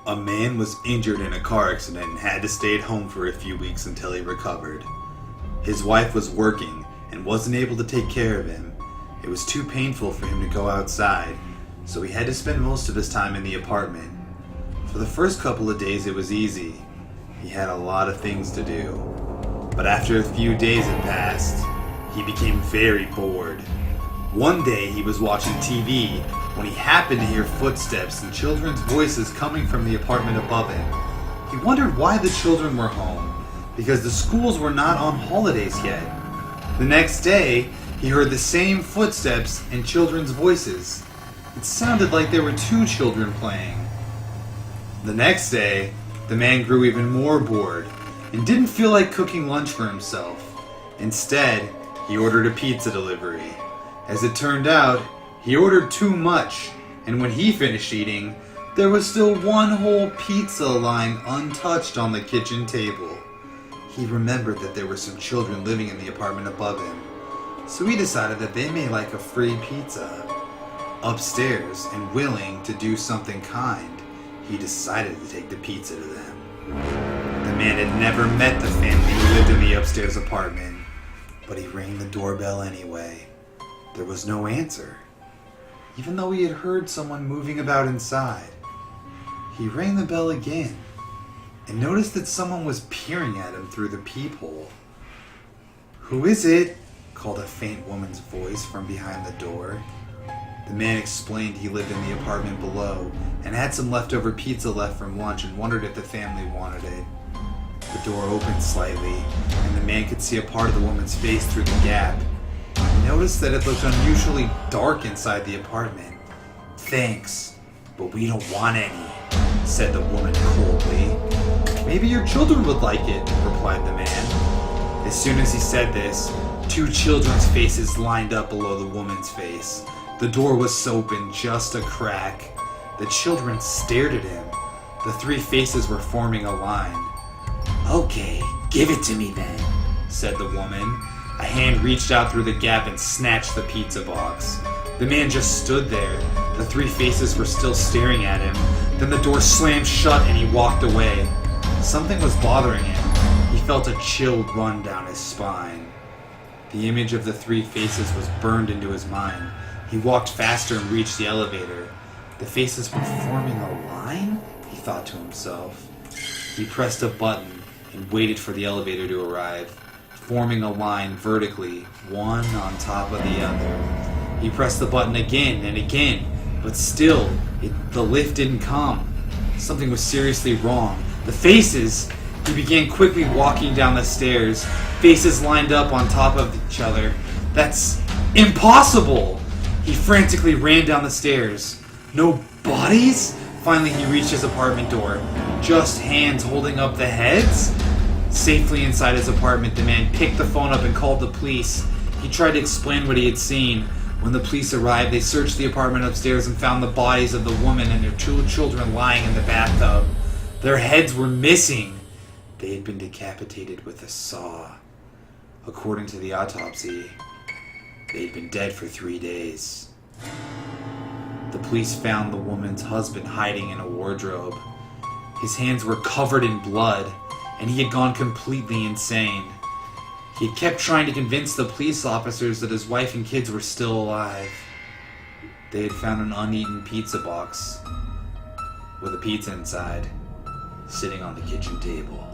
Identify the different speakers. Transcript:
Speaker 1: A man was injured in a car accident and had to stay at home for a few weeks until he recovered. His wife was working and wasn't able to take care of him. It was too painful for him to go outside, so he had to spend most of his time in the apartment. For the first couple of days it was easy. He had a lot of things to do. But after a few days had passed, he became very bored. One day he was watching TV when he happened to hear footsteps and children's voices coming from the apartment above him. He wondered why the children were home, because the schools were not on holidays yet. The next day, he heard the same footsteps and children's voices. It sounded like there were two children playing. The next day, the man grew even more bored and didn't feel like cooking lunch for himself. Instead, he ordered a pizza delivery. As it turned out, he ordered too much, and when he finished eating, there was still one whole pizza lying untouched on the kitchen table. He remembered that there were some children living in the apartment above him, so he decided that they may like a free pizza. Upstairs, and willing to do something kind, he decided to take the pizza to them. The man had never met the family who lived in the upstairs apartment, but he rang the doorbell anyway. There was no answer, even though he had heard someone moving about inside. He rang the bell again, and noticed that someone was peering at him through the peephole. "Who is it?" called a faint woman's voice from behind the door. The man explained he lived in the apartment below and had some leftover pizza left from lunch and wondered if the family wanted it. The door opened slightly, and the man could see a part of the woman's face through the gap. He noticed that it looked unusually dark inside the apartment. "Thanks, but we don't want any," said the woman coldly. "Maybe your children would like it," replied the man. As soon as he said this, two children's faces lined up below the woman's face. The door was open just a crack. The children stared at him. The three faces were forming a line. "Okay, give it to me then," said the woman. A hand reached out through the gap and snatched the pizza box. The man just stood there. The three faces were still staring at him. Then the door slammed shut and he walked away. Something was bothering him. He felt a chill run down his spine. The image of the three faces was burned into his mind. He walked faster and reached the elevator. The faces were forming a line? He thought to himself. He pressed a button and waited for the elevator to arrive, forming a line vertically, one on top of the other. He pressed the button again and again, but still, the lift didn't come. Something was seriously wrong. The faces! He began quickly walking down the stairs, faces lined up on top of each other. That's impossible! He frantically ran down the stairs. No bodies? Finally, he reached his apartment door. Just hands holding up the heads? Safely inside his apartment, the man picked the phone up and called the police. He tried to explain what he had seen. When the police arrived, they searched the apartment upstairs and found the bodies of the woman and her two children lying in the bathtub. Their heads were missing. They had been decapitated with a saw. According to the autopsy, they had been dead for 3 days. The police found the woman's husband hiding in a wardrobe. His hands were covered in blood, and he had gone completely insane. He had kept trying to convince the police officers that his wife and kids were still alive. They had found an uneaten pizza box with a pizza inside, sitting on the kitchen table.